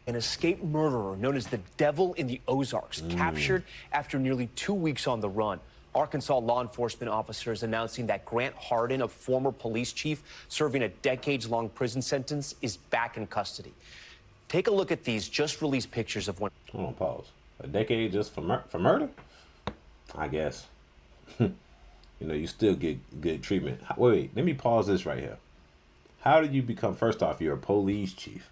An escaped murderer known as the Devil in the Ozarks, captured after nearly 2 weeks on the run. Arkansas law enforcement officers announcing that Grant Hardin, a former police chief serving a decades-long prison sentence, is back in custody. Take a look at these just released pictures of when. Hold on, pause. A decade just for murder? I guess. You still get good treatment. Wait, let me pause this right here. How did you become, first off, you're a police chief,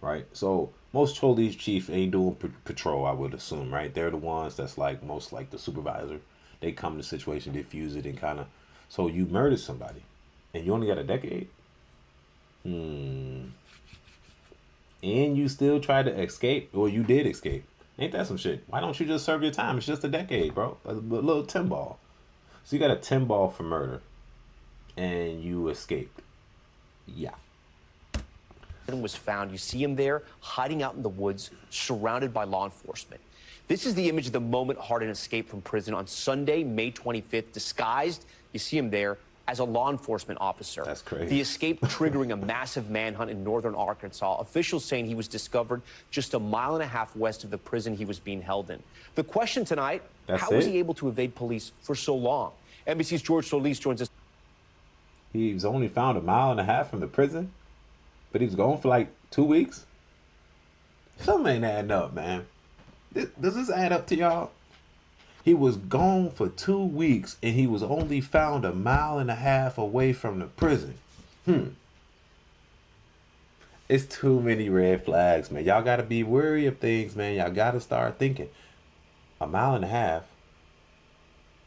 right? So most police chief ain't doing patrol, I would assume, right? They're the ones that's like most like the supervisor. They come to the situation, diffuse it, and kind of. So you murdered somebody, and you only got a decade. And you still tried to escape, or you did escape. Ain't that some shit? Why don't you just serve your time? It's just a decade, bro. A little 10 ball. So you got a 10 ball for murder, and you escaped. Yeah. Was found. You see him there, hiding out in the woods, surrounded by law enforcement. This is the image of the moment Hardin escaped from prison on Sunday, May 25th, disguised, you see him there, as a law enforcement officer. That's crazy. The escape triggering a massive manhunt in northern Arkansas. Officials saying he was discovered just a mile and a half west of the prison he was being held in. The question tonight, how was he able to evade police for so long? NBC's George Solis joins us. He was only found a mile and a half from the prison, but he was gone for like 2 weeks. Something ain't adding up, man. Does this add up to y'all? He was gone for 2 weeks and he was only found a mile and a half away from the prison. It's too many red flags, man. Y'all gotta be wary of things, man. Y'all gotta start thinking. A mile and a half,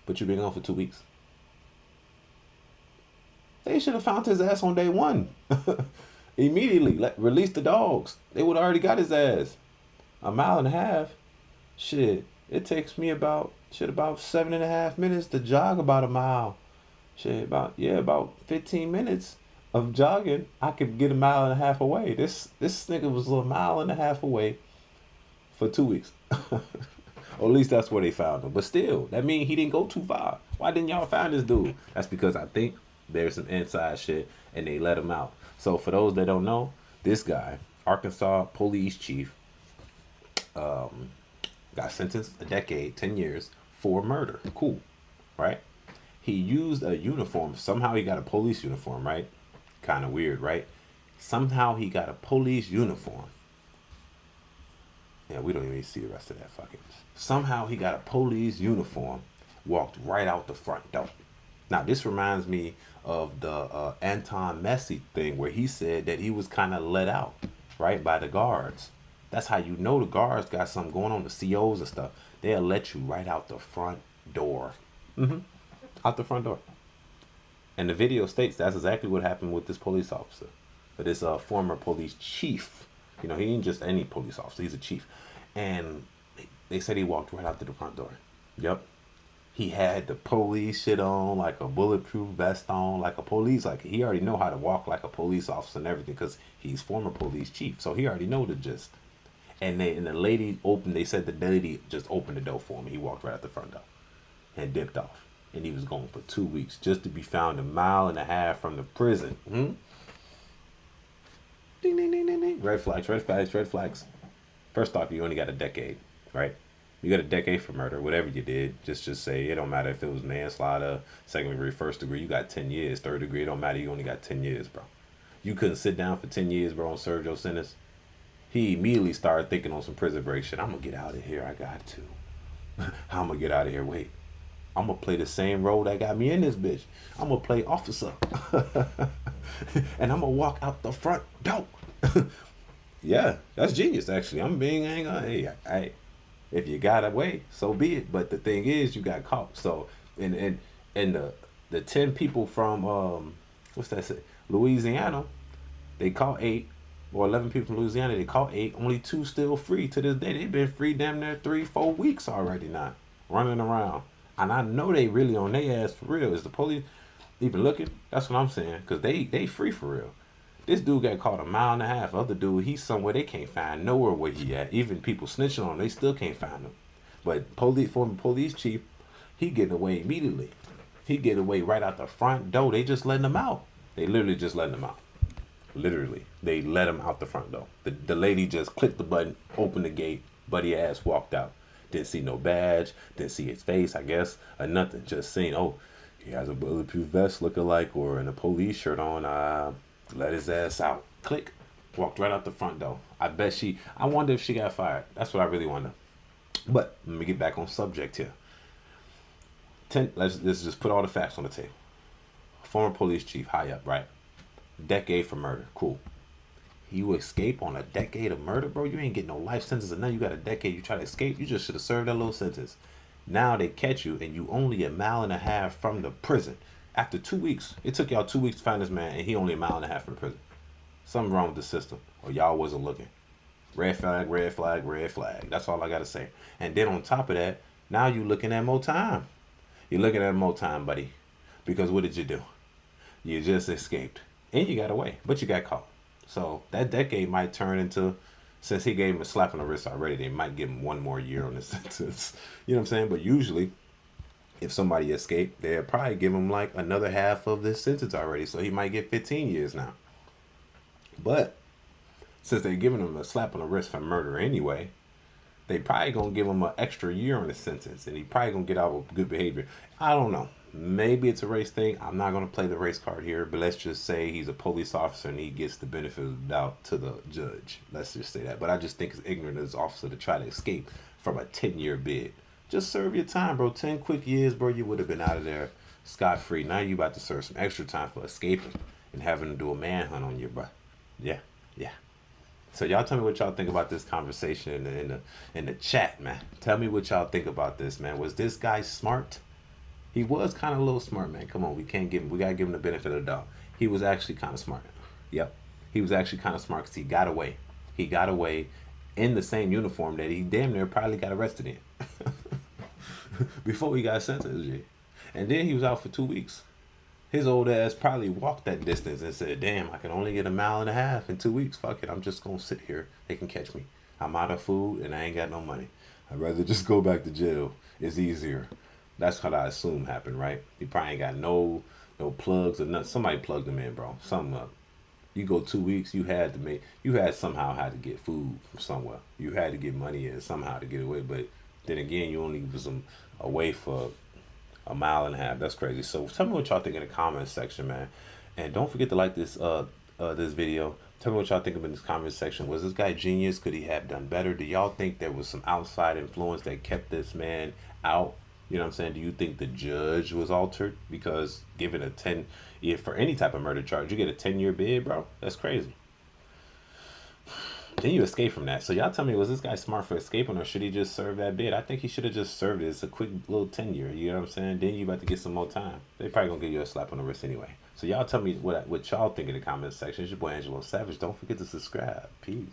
but you've been gone for 2 weeks. They should have found his ass on day one. Immediately, release the dogs. They would have already got his ass. A mile and a half? Shit, it takes me about 7.5 minutes to jog about a mile. Shit, about 15 minutes of jogging, I could get a mile and a half away. This nigga was a mile and a half away for 2 weeks. Or at least that's where they found him. But still, that means he didn't go too far. Why didn't y'all find this dude? That's because I think there's some inside shit and they let him out. So for those that don't know, this guy, Arkansas police chief, got sentenced a decade, 10 years for murder. Cool, right? He used a uniform. Somehow he got a police uniform, right? Kind of weird, right? Somehow he got a police uniform. Yeah, we don't even see the rest of that fucking. Somehow he got a police uniform, walked right out the front door. Now, this reminds me of the Anton Messi thing where he said that he was kind of let out, right, by the guards. That's how you know the guards got something going on, the COs and stuff. They'll let you right out the front door. Out the front door. And the video states that's exactly what happened with this police officer. But this former police chief. He ain't just any police officer. He's a chief. And they said he walked right out to the front door. Yep. He had the police shit on, like a bulletproof vest on, like a police. Like, he already know how to walk like a police officer and everything because he's former police chief. So he already know the gist. And the lady opened, they said the lady just opened the door for him. He walked right out the front door and dipped off. And he was gone for 2 weeks just to be found a mile and a half from the prison. Ding, ding, ding, ding, ding. Red flags, red flags, red flags. First off, you only got a decade, right? You got a decade for murder, whatever you did. Just say it don't matter if it was manslaughter, second degree, first degree. You got 10 years, third degree. It don't matter. You only got 10 years, bro. You couldn't sit down for 10 years, bro, and serve your sentence. He immediately started thinking on some prison break shit. I'm gonna get out of here. I got to. How I'm gonna get out of here? Wait. I'm gonna play the same role that got me in this bitch. I'm gonna play officer. And I'm gonna walk out the front door. Yeah, that's genius, actually. I'm being angry. Hey, if you got away, so be it. But the thing is, you got caught. So, and the 10 people from what's that say? Louisiana, they caught 8, or 11 people from Louisiana. They caught 8. Only 2 still free to this day. They've been free damn near 3-4 weeks already now, running around. And I know they really on their ass for real. Is the police even looking? That's what I'm saying. Because they free for real. This dude got caught a mile and a half. Other dude, he's somewhere they can't find nowhere where he at. Even people snitching on him, they still can't find him. But former police chief, he getting away immediately. He get away right out the front door. They just letting him out. They literally just letting him out. Literally, they let him out the front door. The lady just clicked the button, opened the gate, buddy ass walked out. Didn't see no badge, didn't see his face, I guess, or nothing. Just seen, oh, he has a bulletproof vest looking like, or in a police shirt on. Let his ass out. Click, walked right out the front door. I wonder if she got fired. That's what I really wonder. But let me get back on subject here. Let's just put all the facts on the table. Former police chief, high up, right? Decade for murder. Cool. You escape on a decade of murder, bro? You ain't getting no life sentence, and now you got a decade. You try to escape, you just should have served that little sentence. Now they catch you, and you only a mile and a half from the prison. After 2 weeks, it took y'all 2 weeks to find this man, and he only a mile and a half from prison. Something wrong with the system, or y'all wasn't looking. Red flag, red flag, red flag. That's all I gotta say. And then on top of that, now you looking at more time. You're looking at more time, buddy. Because what did you do? You just escaped. And you got away, but you got caught. So that decade might turn into, since he gave him a slap on the wrist already, they might give him 1 more year on the sentence. You know what I'm saying? But usually, if somebody escaped, they'll probably give him like another half of this sentence already. So he might get 15 years now. But since they're giving him a slap on the wrist for murder anyway, they probably gonna give him an extra year on the sentence, and he probably gonna get out with good behavior. I don't know. Maybe it's a race thing. I'm not gonna play the race card here, but let's just say he's a police officer and he gets the benefit of the doubt to the judge. Let's just say that. But I just think it's ignorant of this officer to try to escape from a 10-year bid. Just serve your time, bro. 10 quick years, bro. You would have been out of there scot-free. Now you about to serve some extra time for escaping and having to do a manhunt on you, bro. Yeah. So y'all tell me what y'all think about this conversation in the chat, man. Tell me what y'all think about this, man. Was this guy smart? He was kind of a little smart, man. Come on, we gotta give him the benefit of the doubt. He was actually kind of smart. Yep, he was actually kind of smart because he got away. He got away in the same uniform that he damn near probably got arrested in before he got sentenced. G. And then he was out for 2 weeks. His old ass probably walked that distance and said, damn, I can only get a mile and a half in 2 weeks. Fuck it, I'm just going to sit here. They can catch me. I'm out of food and I ain't got no money. I'd rather just go back to jail. It's easier. That's what I assume happened, right? He probably ain't got no plugs or nothing. Somebody plugged him in, bro. Something up. You go 2 weeks, you had somehow had to get food from somewhere. You had to get money in somehow to get away. But then again, you only was away for a mile and a half. That's crazy. So tell me what y'all think in the comments section, man. And don't forget to like this this video. Tell me what y'all think in this comment section. Was this guy genius? Could he have done better? Do y'all think there was some outside influence that kept this man out? You know what I'm saying? Do you think the judge was altered? Because given a 10, for any type of murder charge, you get a 10-year bid, bro? That's crazy. Then you escape from that. So y'all tell me, was this guy smart for escaping, or should he just serve that bid? I think he should have just served it. It's a quick little 10-year. You know what I'm saying? Then you about to get some more time. They probably gonna give you a slap on the wrist anyway. So y'all tell me what y'all think in the comments section. It's your boy Angelo Savage. Don't forget to subscribe. Peace.